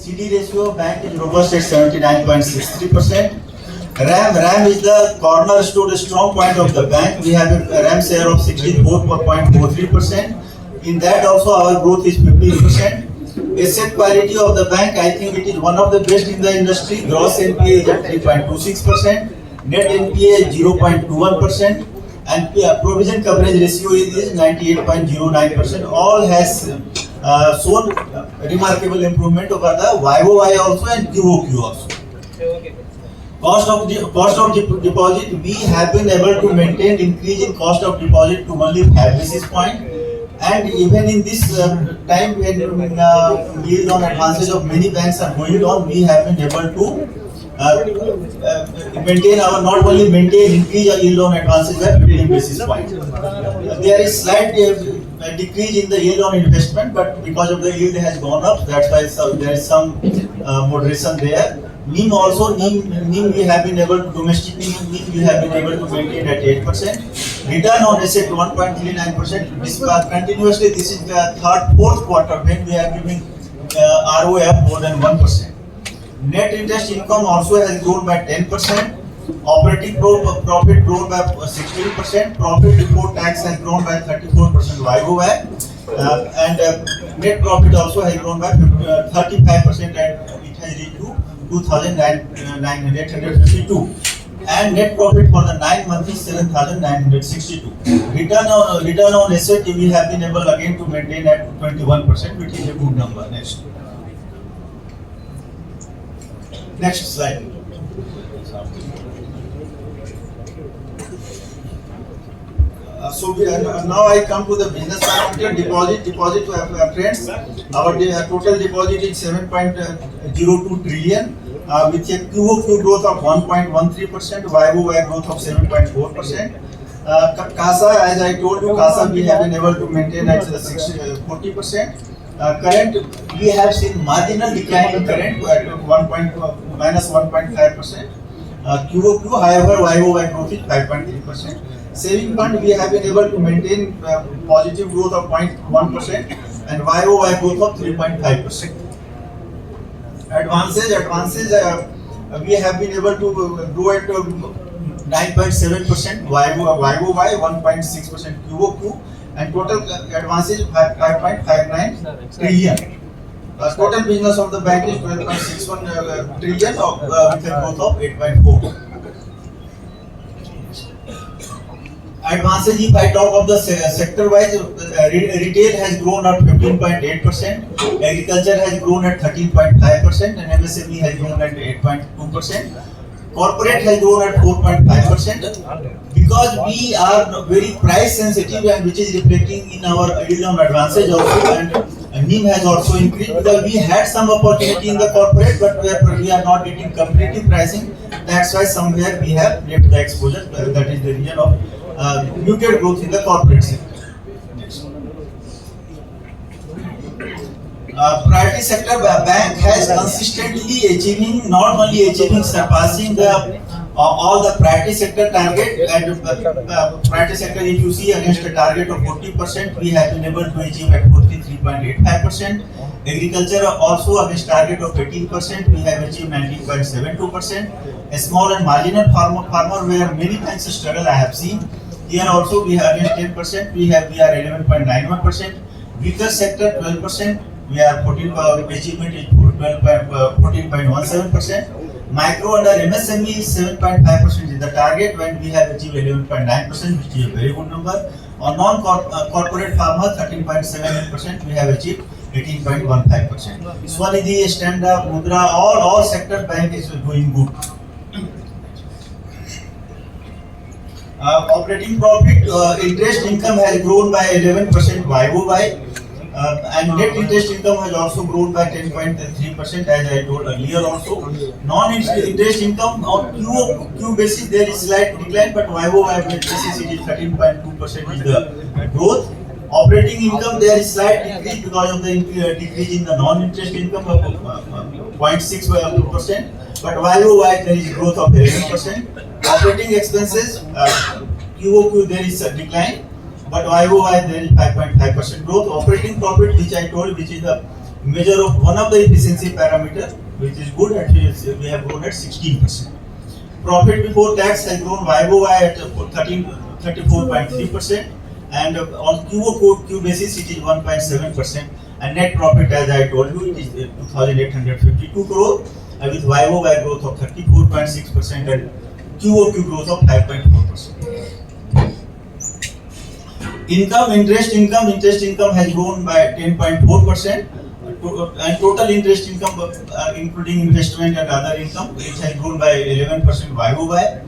CD ratio of bank is robust at 79.63%. RAM is the cornerstone, strong point of the bank. We have a RAM share of 64.43%. In that also our growth is 15%. Asset quality of the bank, I think it is one of the best in the industry. Gross NPA is at 3.26%, net NPA is 0.21%, and provision coverage ratio is 98.09%. All has shown remarkable improvement over the YOY also and QOQ also. Cost of deposit, we have been able to maintain increase in cost of deposit to only 5 basis point. And even in this time when yield on advances of many banks are going down, we have been able to maintain increase our yield on advances by 15 basis point. There is slight decrease in the yield on investment, but because of the yield has gone up, that's why there is some moderation there. NIM we have been able to domestically we have been able to maintain at 8%. Return on asset 1.39%. Continuously, this is the fourth quarter when we are giving ROA of more than 1%. Net interest income also has grown by 10%. Operating profit grown by 16%. Profit before tax has grown by 34% YOY. And net profit also has grown by 35% and it has reached to 2,952. And net profit for the 9 months is 7,962. Return on asset we have been able again to maintain at 21%, which is a good number. Next slide. Now I come to the business parameter. Deposit friends. Our total deposit is 7.02 trillion. With a QOQ growth of 1.13%, YOY growth of 7.4%. CASA, as I told you, CASA we have been able to maintain at 40%. Current, we have seen marginal decline in current at minus 1.5%. QOQ, however, YOY growth is 5.3%. Saving fund, we have been able to maintain positive growth of 0.1% and YOY growth of 3.5%. Advances, we have been able to grow at 9.7% YOY, 1.6% QOQ, and total advances 5.59 trillion. Total business of the bank is 12.61 trillion with a growth of 8.4. Advances, if I talk of the sector-wise, retail has grown at 15.8%, agriculture has grown at 13.5%, and MSME has grown at 8.2%. Corporate has grown at 4.5%. Because we are very price sensitive, and which is reflecting in our yield on advances also, and NIM has also increased because we had some opportunity in the corporate, but we are not getting competitive pricing. That's why somewhere we have left the exposure. That is the reason of muted growth in the corporate sector. Priority sector bank has consistently achieving, not only achieving, surpassing all the priority sector target. And priority sector, if you see against a target of 40%, we have been able to achieve at 43.85%. Agriculture also against target of 18%, we have achieved 19.72%. A small and marginal farmer where many times struggle I have seen. Here also we have against 10%, we are 11.91%. Weaker sector 12%, we are achievement is 14.17%. Micro under MSME is 7.5% is the target when we have achieved 11.9%, which is a very good number. On non-corporate farmer 13.78%, we have achieved 18.15%. Swanidhi, Stand Up, Mudra, all sector bank is doing good. Operating profit, interest income has grown by 11% YOY, and net interest income has also grown by 10.3%, as I told earlier also. Non-interest income on Q basis there is slight decline, but YOY basis it is 13.2% is the growth. Operating income there is slight decrease because of the decrease in the non-interest income of 0.6%, but YOY there is growth of 11%. Operating expenses, QOQ there is a decline, but YOY there is 5.5% growth. Operating profit, which I told, which is the measure of one of the efficiency parameter, which is good, at we have grown at 16%. Profit before tax has grown YoY at 34.3%, and on QoQ basis it is 1.7%. And net profit, as I told you, it is 2,852 crore, with YoY growth of 34.6% and QoQ growth of 5.4%. Interest income has grown by 10.4%, and total interest income, including investment and other income, it has grown by 11% YoY.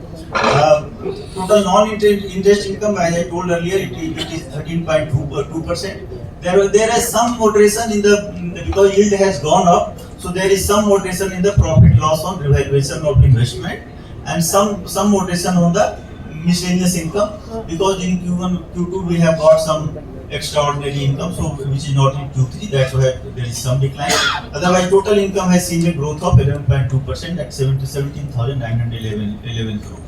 Total non-interest income, as I told earlier, it is 13.2%. There is some moderation in the, because yield has gone up, so there is some moderation in the profit loss on revaluation of investment, and some moderation on the miscellaneous income, because in Q1, Q2 we have got some extraordinary income, so which is not in Q3. That's why there is some decline. Otherwise, total income has seen a growth of 11.2% at 17,911 crore.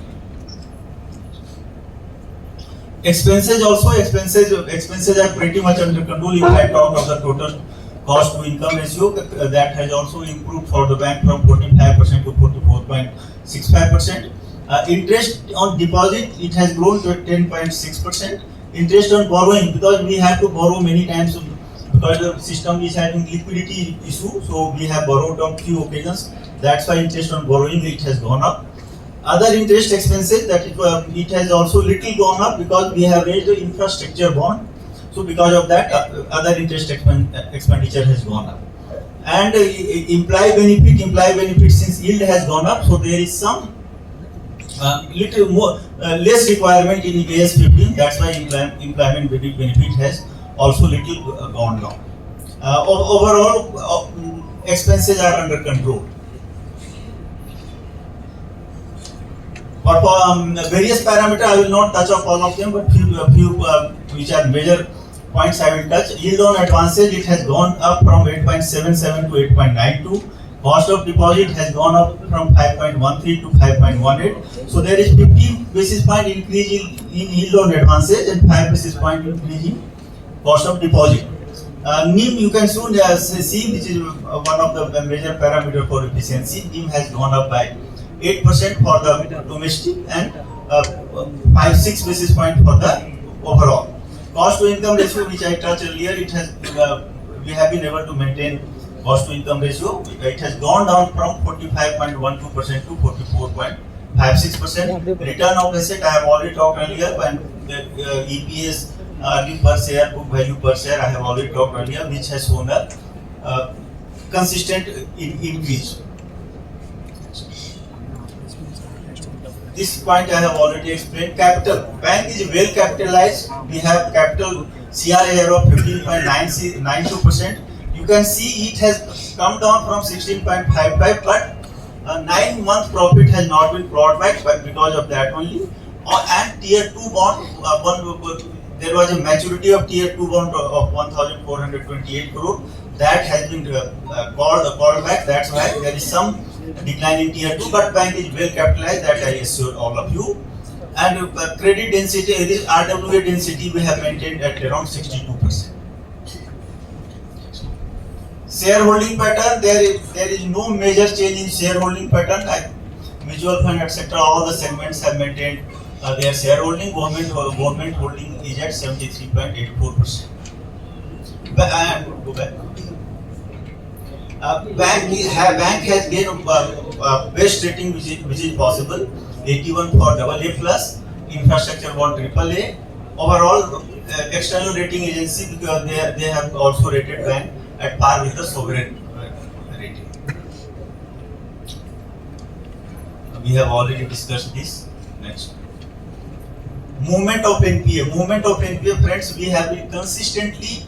Expenses are pretty much under control. If I talk of the total cost to income ratio, that has also improved for the bank from 45% to 44.65%. Interest on deposit, it has grown to 10.6%. Interest on borrowing, because we have to borrow many times because the system is having liquidity issue, so we have borrowed on few occasions. That's why interest on borrowing, it has gone up. Other interest expenses, that it has also little gone up because we have raised the infrastructure bond. So because of that, other interest expenditure has gone up. And employee benefit, since yield has gone up, so there is some little more less requirement in AS 15. That's why employment benefit has also little gone down. Overall, expenses are under control. But for various parameters, I will not touch up all of them, but few which are major points I will touch. Yield on advances, it has gone up from 8.77 to 8.92. Cost of deposit has gone up from 5.13 to 5.18. So there is 50 basis point increase in yield on advances and 5 basis point increase in cost of deposit. NIM, you can soon see, which is one of the major parameter for efficiency. NIM has gone up by 8% for the domestic and 5-6 basis point for the overall. Cost to income ratio, which I touched earlier, it has we have been able to maintain cost to income ratio. It has gone down from 45.12% to 44.56%. Return of asset, I have already talked earlier, and EPS, earning per share, book value per share, I have already talked earlier, which has shown a consistent increase. This point I have already explained. Capital, bank is well capitalized. We have capital CRAR of 15.92%. You can see it has come down from 16.55, but 9-month profit has not been brought back because of that only. And tier 2 bond, there was a maturity of tier 2 bond of 1,428 crore. That has been called back. That's why there is some decline in tier 2, but bank is well capitalized, that I assure all of you. And credit density, this RWA density we have maintained at around 62%. Shareholding pattern, there is no major change in shareholding pattern. Like mutual fund, etc., all the segments have maintained their shareholding. Government holding is at 73.84%. Go back. Bank has gained best rating which is possible. 81 for AA plus, infrastructure bond AAA. Overall, external rating agency, because they have also rated bank at par with the sovereign rating. We have already discussed this. Next. Movement of NPA, friends, we have been consistently.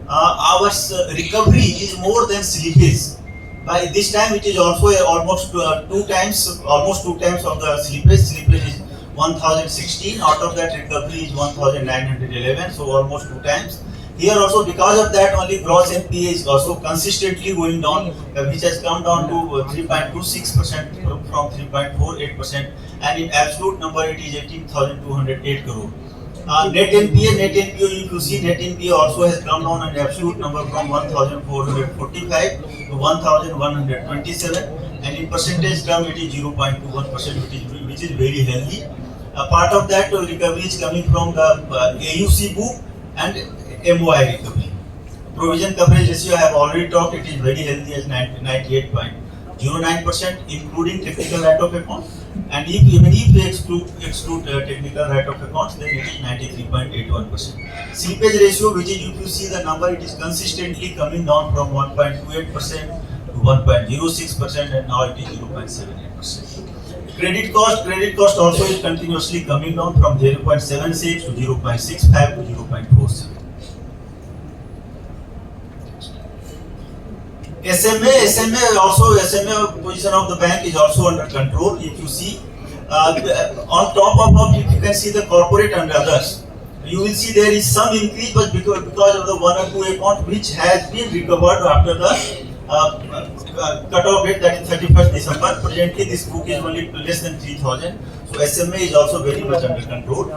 Our recovery is more than slippage. By this time, it is also almost two times of the slippage. Slippage is 1,016. Out of that, recovery is 1,911. So almost 2 times. Here also, because of that, only gross NPA is also consistently going down, which has come down to 3.26% from 3.48%, and in absolute number, it is 18,208 crore. Net NPA, if you see net NPA also has come down an absolute number from 1,445 to 1,127, and in percentage term it is 0.21%, which is very healthy. A part of that recovery is coming from the AUC book and MOI recovery. Provision coverage ratio I have already talked, it is very healthy as 98.09%, including technical write-off account. And even if we exclude technical write-off accounts, then it is 93.81%. Slippage ratio, which is, if you see the number, it is consistently coming down from 1.28% to 1.06%, and now it is 0.78%. Credit cost also is continuously coming down from 0.76 to 0.65 to 0.47. SMA position of the bank is also under control. If you see, on top of it, you can see the corporate and others. You will see there is some increase, but because of the one or two account which has been recovered after the cut-off date, that is 31st December. Presently, this book is only less than 3,000. So SMA is also very much under control.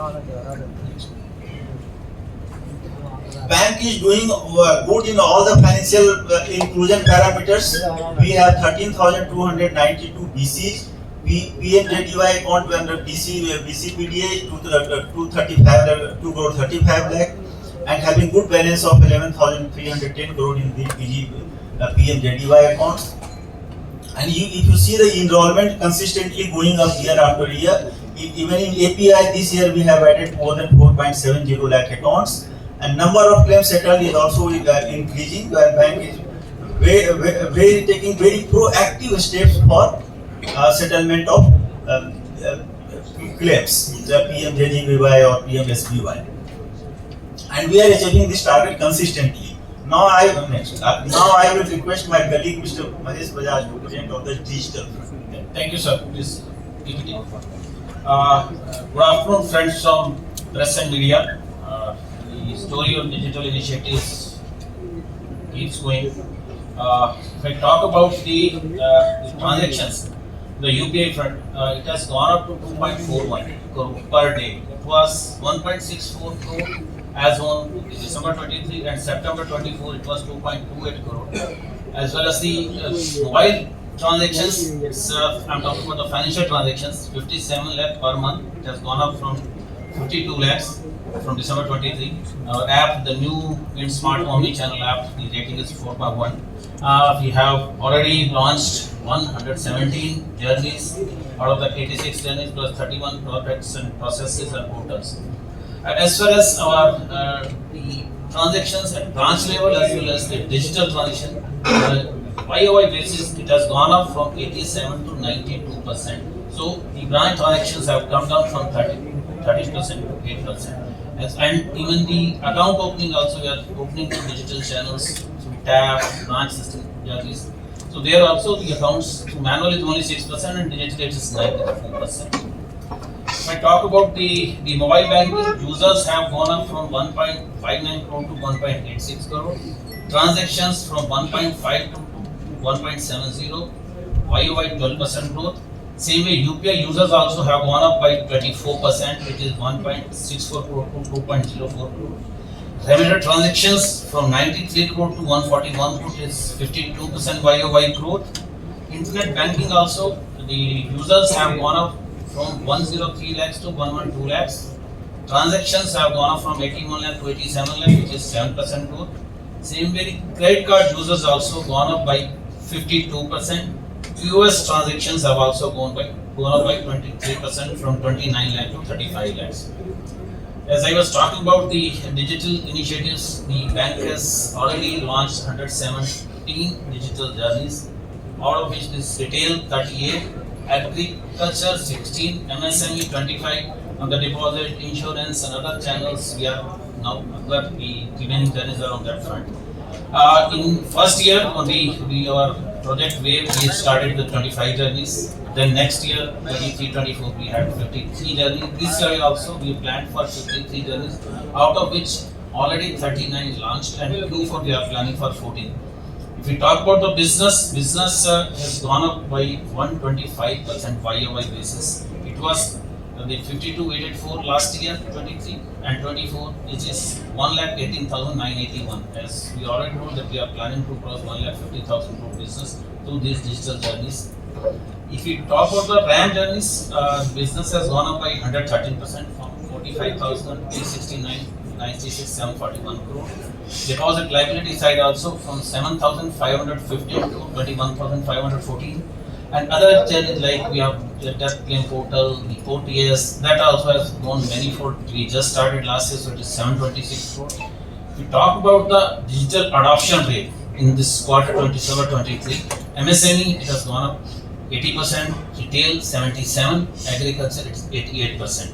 Bank is doing good in all the financial inclusion parameters. We have 13,292 BCs. PMJDY account under BCPDA 235 lakh, and having good balance of 11,310 crore in the PMJDY accounts. And if you see the enrollment consistently going up year after year, even in API this year we have added more than 4.70 lakh accounts. And number of claims settled is also increasing. The bank is taking very proactive steps for settlement of claims, the PMJDY or PMSBY, and we are achieving this target consistently. Now I will request my colleague Mr. Mahesh Bajaj to present on the digital front. Thank you, sir. Please. Good afternoon, friends from press and media. The story of digital initiatives keeps going. If I talk about the transactions, the UPI front, it has gone up to 2.41 crore per day. It was 1.64 crore as on December 23, and September 24 it was 2.28 crore. As well as the mobile transactions, I'm talking about the financial transactions, 57 lakh per month. It has gone up from 52 lakhs from December 23. Our app, the new InSmart Omni-channel app, the rating is 4.1. We have already launched 117 journeys out of the 86 journeys, plus 31 products and processes and portals. As far as our the transactions at branch level as well as the digital transaction, YOY basis, it has gone up from 87 to 92%. So the branch transactions have come down from 30% to 8%. And even the account opening also, we are opening the digital channels through TAP, branch system journeys. So there also the accounts manual is only 6% and digital it is 94%. If I talk about the mobile banking, users have gone up from 1.59 crore to 1.86 crore. Transactions from 1.52 to 1.70, YOY 12% growth. Same way, UPI users also have gone up by 24%, which is 1.64 crore to 2.04 crore. Remitter transactions from 93 crore to 141 crore is 52% YOY growth. Internet banking also, the users have gone up from 103 lakhs to 112 lakhs. Transactions have gone up from 81 lakh to 87 lakh, which is 7% growth. Same way, credit card users also gone up by 52%. POS transactions have also gone up by 23% from 29 lakh to 35 lakhs. As I was talking about the digital initiatives, the bank has already launched 117 digital journeys, out of which is retail 38, agriculture 16, MSME 25, on the deposit, insurance and other channels we are now the remaining journeys are on that front. In first year on our project wave, we started with 25 journeys. Then next year, 23-24, we had 53 journeys. This year also we planned for 53 journeys, out of which already 39 launched, and Q4 we are planning for 14. If we talk about the business has gone up by 125% YOY basis. It was the 52,884 last year, 23 and 24, which is 1,18,981. As we already know that we are planning to cross 1,50,000 crore business through these digital journeys. If we talk about the RAM journeys, business has gone up by 113% from 45,369 96 741 crore. Deposit liability side also from 7,515 to 21,514. And other challenges like we have the death claim portal, the OTS, that also has grown manifold. We just started last year, so it is 726 crore. If we talk about the digital adoption rate in this quarter 27-23, MSME it has gone up 80%, retail 77%, agriculture it is 88%.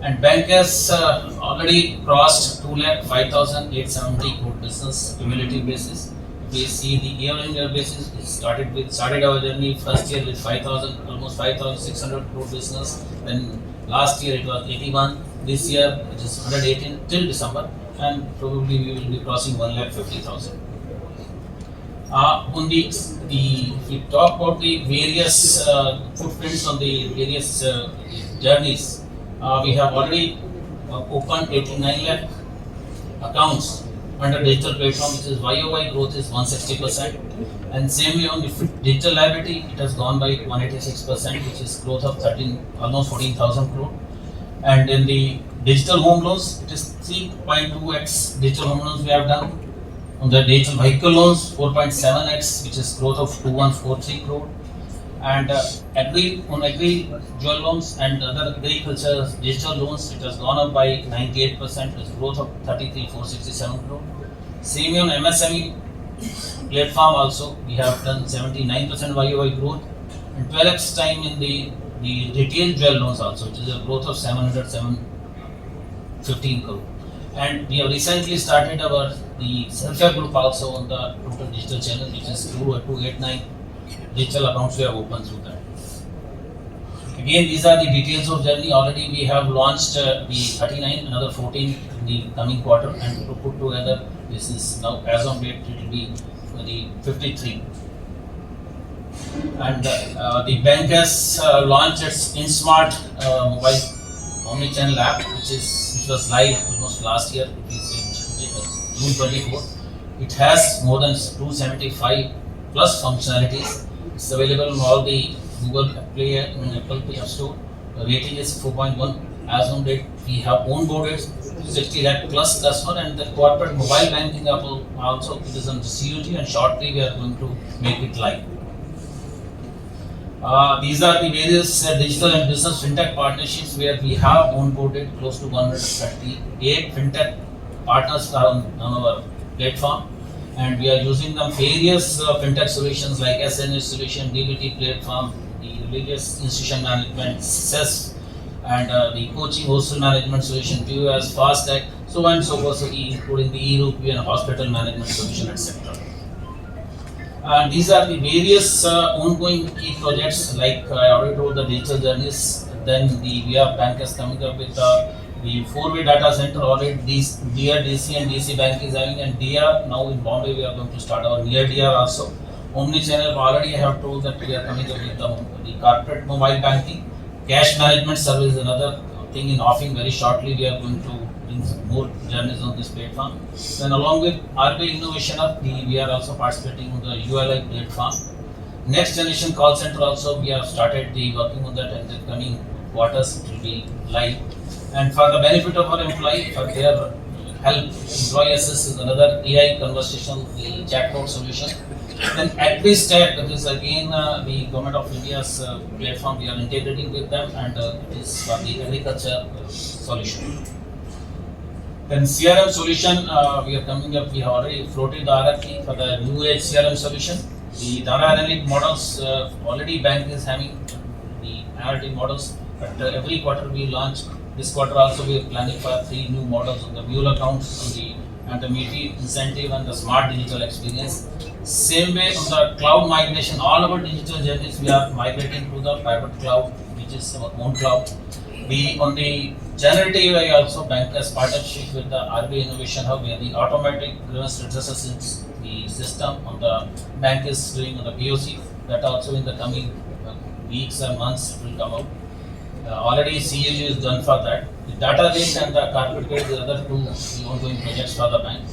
And bank has already crossed 2,05,870 crore business cumulative basis. We see the year-on-year basis. It started our journey first year with 5,000, almost 5,600 crore business. Then last year it was 81. This year it is 118 till December, and probably we will be crossing 1,50,000. On the if we talk about the various footprints on the various journeys, we have already opened 89 lakh accounts under digital platform, which is YOY growth is 160%, and same way on the digital liability, it has gone by 186%, which is growth of almost 14,000 crore. And in the digital home loans, it is 3.2x digital home loans we have done. On the digital vehicle loans, 4.7x, which is growth of 2143 crore. And agri jewel loans and other agriculture digital loans, it has gone up by 98%, with growth of 33,467 crore. Same on MSME platform also, we have done 79% YOY growth, and 12x time in the retail jewel loans also, which is a growth of 715 crore. And we have recently started the self-help group also on the total digital channel, which is 289 digital accounts we have opened through that. Again, these are the details of journey. Already we have launched the 39, another 14 in the coming quarter, and to put together, this is now as on date it will be the 53. And the bank has launched its InSmart mobile omni-channel app, which was live almost last year. It is in June 24. It has more than 275 plus functionalities. It's available on all the Google Play and Apple Play Store. The rating is 4.1. As on date, we have onboarded 60 lakh plus customer, and the corporate mobile banking app also it is on the COG, and shortly we are going to make it live. These are the various digital and business fintech partnerships where we have onboarded close to 138 fintech partners on our platform. And we are using them various fintech solutions like SNS solution, DBT platform, the religious institution management, CES, and the coaching hostel management solution, POS, FastTech, so on and so forth, including the e-rupee and hospital management solution, etc. And these are the various ongoing key projects, like I already told the digital journeys. Then we have bankers coming up with the 4-way data center. Already DR, DC and DC Bank is having, and DR now in Bombay we are going to start our near DR also. Omni-channel, already I have told that we are coming up with the corporate mobile banking. Cash management service is another thing in offering. Very shortly we are going to bring more journeys on this platform. Then along with RBI Innovation Hub, we are also participating on the ULI platform. Next generation call center also we have started working on that, and the coming quarters it will be live. And for the benefit of our employee, for their help, Employee Assist is another AI conversational chatbot solution. Then AgriStack, that is again the Government of India's platform, we are integrating with them, and it is for the agriculture solution. Then CRM solution, we are coming up, we have already floated the RFP for the new age CRM solution. The data analytic models, already bank is having the analytic models, but every quarter we launch. This quarter also we are planning for 3 new models on the mule accounts, and the meaty incentive and the smart digital experience. Same way on the cloud migration, all our digital journeys we are migrating to the private cloud, which is our own cloud. On the generative AI also, bank has partnership with the RBI Innovation Hub, where the automatic grievance redressal the system on the bank is doing on the POC. That also in the coming weeks and months will come out. Already CAG is done for that. The data lake and the carpet gate, the other two ongoing projects for the bank.